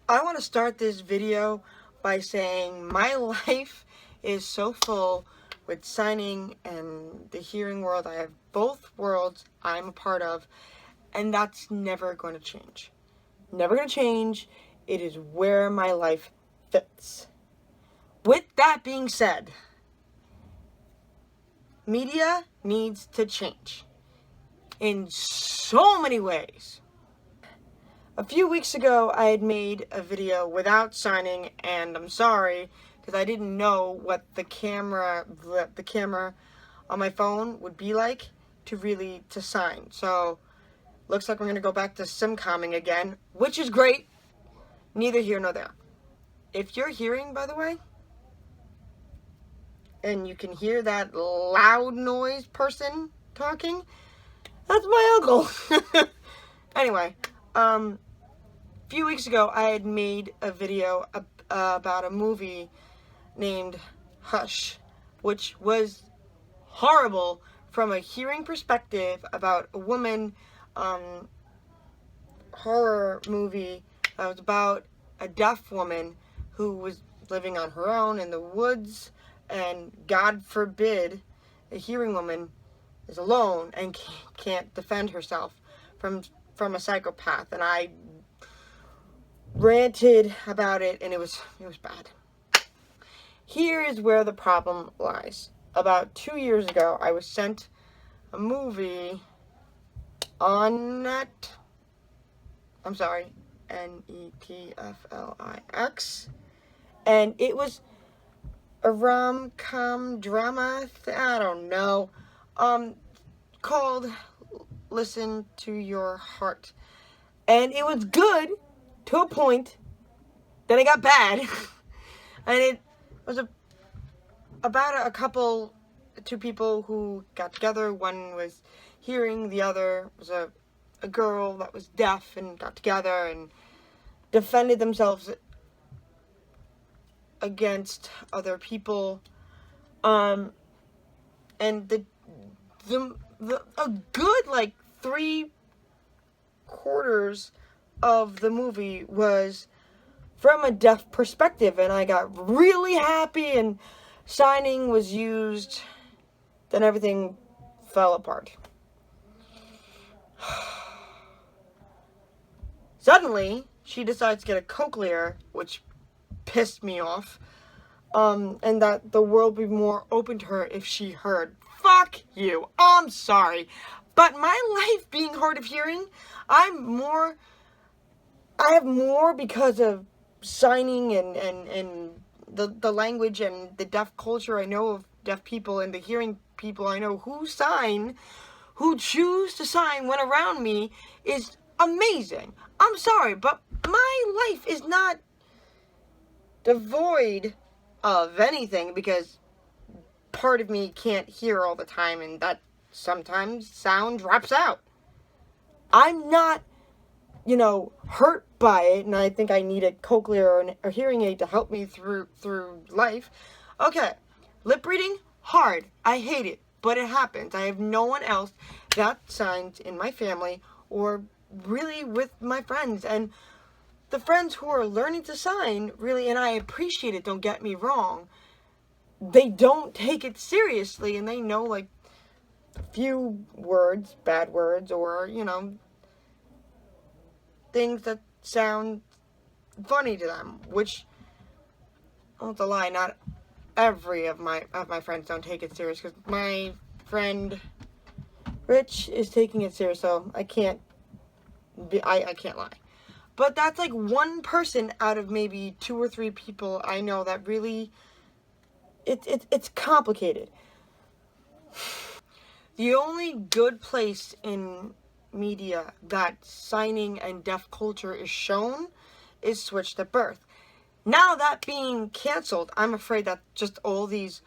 I want to start this video by saying my life is so full with signing and the hearing world. I have both worlds I'm a part of, and that's never going to change. Never going to change. It is where my life fits. With that being said, media needs to change in so many ways. A few weeks ago, I had made a video without signing, and I'm sorry because I didn't know what the camera on my phone would be like to sign. So, looks like we're gonna go back to simcomming again, which is great. Neither here nor there. If you're hearing, by the way, and you can hear that loud noise person talking, that's my uncle. Anyway, a few weeks ago, I had made a video about a movie named Hush, which was horrible from a hearing perspective, about a woman, horror movie that was about a deaf woman who was living on her own in the woods, and God forbid a hearing woman is alone and can't defend herself from a psychopath. And I ranted about it, and it was bad. Here is where the problem lies. About 2 years ago, I was sent a movie on Netflix, and it was a rom-com drama, I don't know, called Listen to Your Heart. And it was good to a point, then it got bad. And it was about two people who got together. One was hearing, the other was a girl that was deaf, and got together and defended themselves against other people. And a good like 3/4 of the movie was from a deaf perspective, and I got really happy, and signing was used. Then everything fell apart. Suddenly, she decides to get a cochlear, which pissed me off, and that the world would be more open to her if she heard. Fuck you. I'm sorry. But my life being hard of hearing, I have more because of signing and the language and the deaf culture. I know of deaf people, and the hearing people I know who choose to sign when around me is amazing. I'm sorry, but my life is not devoid of anything, because part of me can't hear all the time, and that sometimes sound drops out. I'm not, hurt by it, and I think I need a cochlear or a hearing aid to help me through life. Okay, lip reading, hard. I hate it, but it happens. I have no one else that signs in my family or really with my friends. And the friends who are learning to sign, really, and I appreciate it, don't get me wrong, they don't take it seriously, and they know like a few words, bad words, or things that sound funny to them, which, I won't lie, not every of my friends don't take it serious, because my friend Rich is taking it serious, so I can't lie. But that's like one person out of maybe 2 or 3 people I know that really, it's complicated. The only good place in media that signing and deaf culture is shown is Switched at Birth. Now that being canceled, I'm afraid that just all these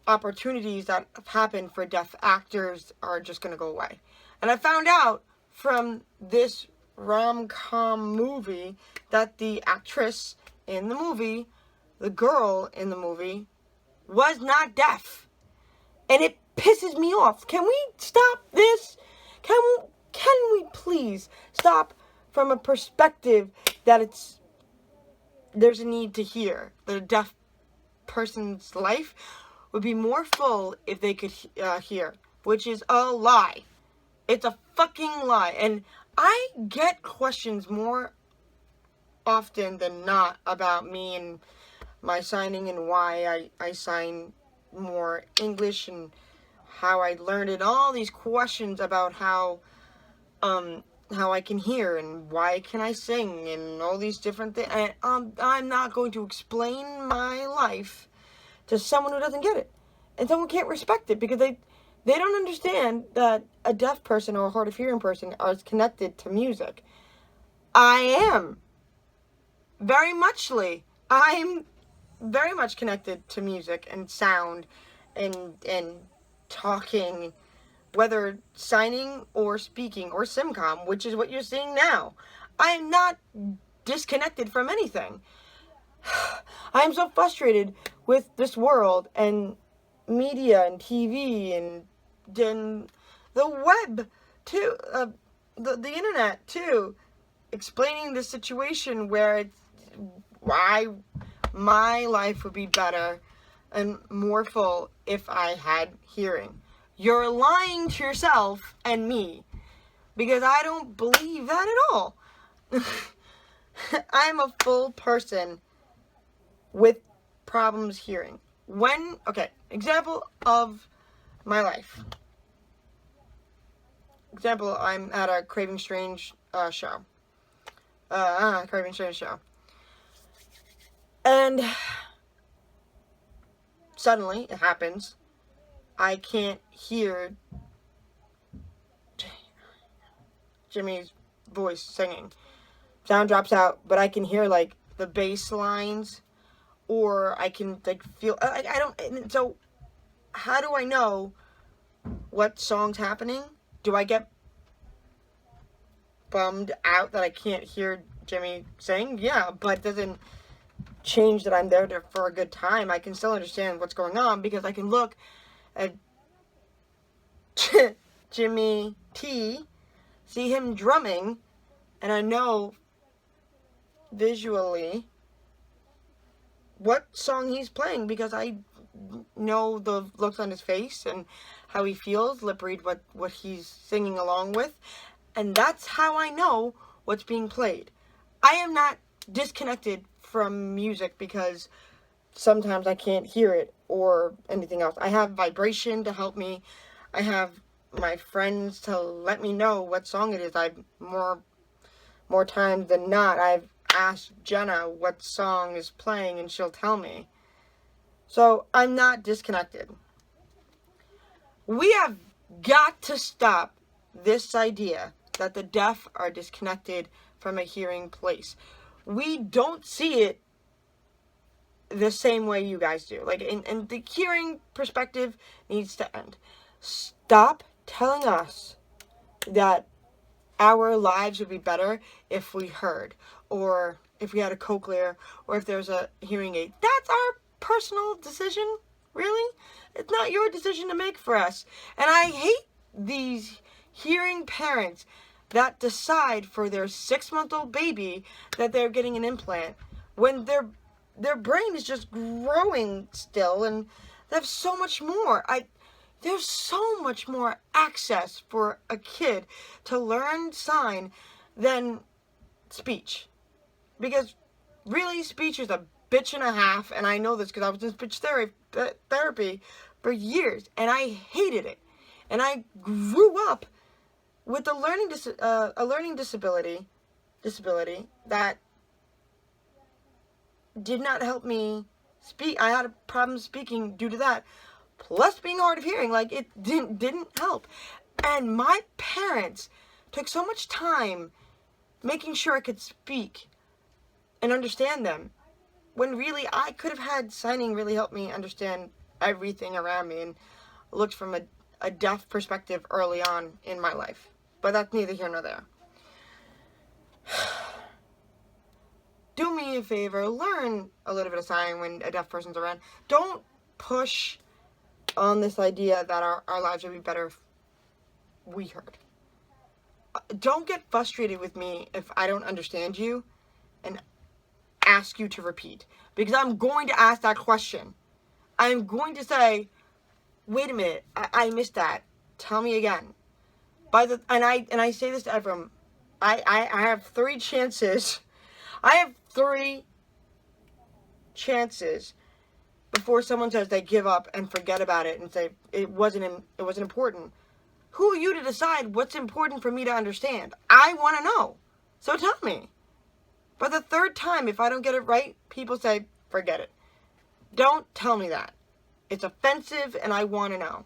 opportunities that have happened for deaf actors are just going to go away. And I found out from this rom-com movie that the actress in the movie, the girl in the movie, was not deaf. And it pisses me off. Can we stop this? Can we please stop from a perspective that it's there's a need to hear. The deaf person's life would be more full if they could hear, which is a lie. It's a fucking lie. And I get questions more often than not about me and my signing and why I sign more English and how I learned it. All these questions about how I can hear and why can I sing and all these different things. And I'm not going to explain my life to someone who doesn't get it. And someone can't respect it because they don't understand that a deaf person or a hard of hearing person are connected to music. I am. Very muchly. I'm very much connected to music and sound and talking, whether signing or speaking or SimCom, which is what you're seeing now. I am not disconnected from anything. I am so frustrated with this world and media and TV and the web too, the internet too, explaining the situation where why my life would be better and more full if I had hearing. You're lying to yourself and me, because I don't believe that at all. I'm a full person with problems hearing. Example of my life. Example, I'm at a Craving Strange show. Craving Strange show. And suddenly, it happens, I can't hear Jimmy's voice singing. Sound drops out, but I can hear, like, the bass lines, or I can, like, feel, I don't, so, how do I know what song's happening? Do I get bummed out that I can't hear Jimmy sing? Yeah, but it doesn't change that I'm there for a good time. I can still understand what's going on because I can look at Jimmy T, see him drumming, and I know visually what song he's playing because I know the looks on his face and how he feels, lip read what he's singing along with, and that's how I know what's being played. I am not disconnected from music because sometimes I can't hear it or anything else. I have vibration to help me. I have my friends to let me know what song it is. I've more times than not, I've asked Jenna what song is playing and she'll tell me. So I'm not disconnected. We have got to stop this idea that the deaf are disconnected from a hearing place. We don't see it the same way you guys do. Like, and the hearing perspective needs to end. Stop telling us that our lives would be better if we heard, or if we had a cochlear, or if there's a hearing aid. That's our personal decision, really. It's not your decision to make for us. And I hate these hearing parents that decide for their 6-month-old baby that they're getting an implant when their brain is just growing still, and they have so much more. There's so much more access for a kid to learn sign than speech. Because really, speech is a bitch and a half, and I know this because I was in speech therapy for years, and I hated it. And I grew up with a learning disability that did not help me speak. I had a problem speaking due to that. Plus being hard of hearing, like, it didn't help. And my parents took so much time making sure I could speak and understand them, when really I could have had signing really help me understand everything around me and looked from a deaf perspective early on in my life. But that's neither here nor there. Do me a favor, learn a little bit of sign when a deaf person's around. Don't push on this idea that our lives would be better if we heard. Don't get frustrated with me if I don't understand you, and ask you to repeat. Because I'm going to ask that question. I'm going to say, wait a minute, I missed that. Tell me again. And I say this to everyone. I have 3 chances. I have 3 chances before someone says they give up and forget about it and say it wasn't important. Who are you to decide what's important for me to understand? I want to know. So tell me. By the 3rd time, if I don't get it right, people say, forget it. Don't tell me that. It's offensive, and I want to know.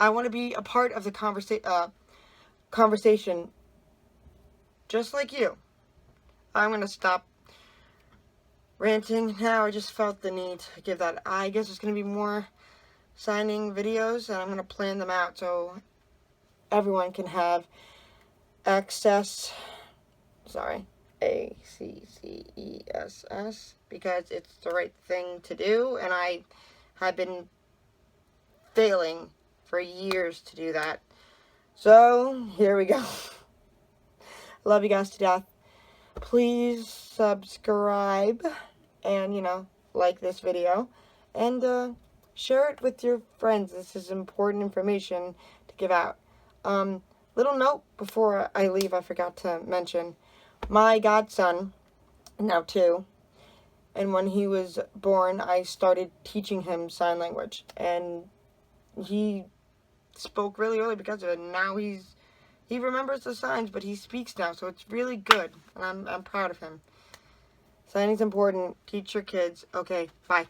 I want to be a part of the conversation just like you. I'm going to stop ranting now. I just felt the need to give that. I guess there's going to be more signing videos, and I'm going to plan them out so everyone can have access. Sorry. ACCESS, because it's the right thing to do, and I have been failing for years to do that. So, here we go. Love you guys to death. Please subscribe and, like this video, and share it with your friends. This is important information to give out. Little note before I leave, I forgot to mention. My godson, now 2, and when he was born, I started teaching him sign language, and he spoke really early because of it. And now he remembers the signs, but he speaks now, so it's really good, and I'm proud of him. Signing's important. Teach your kids. Okay, bye.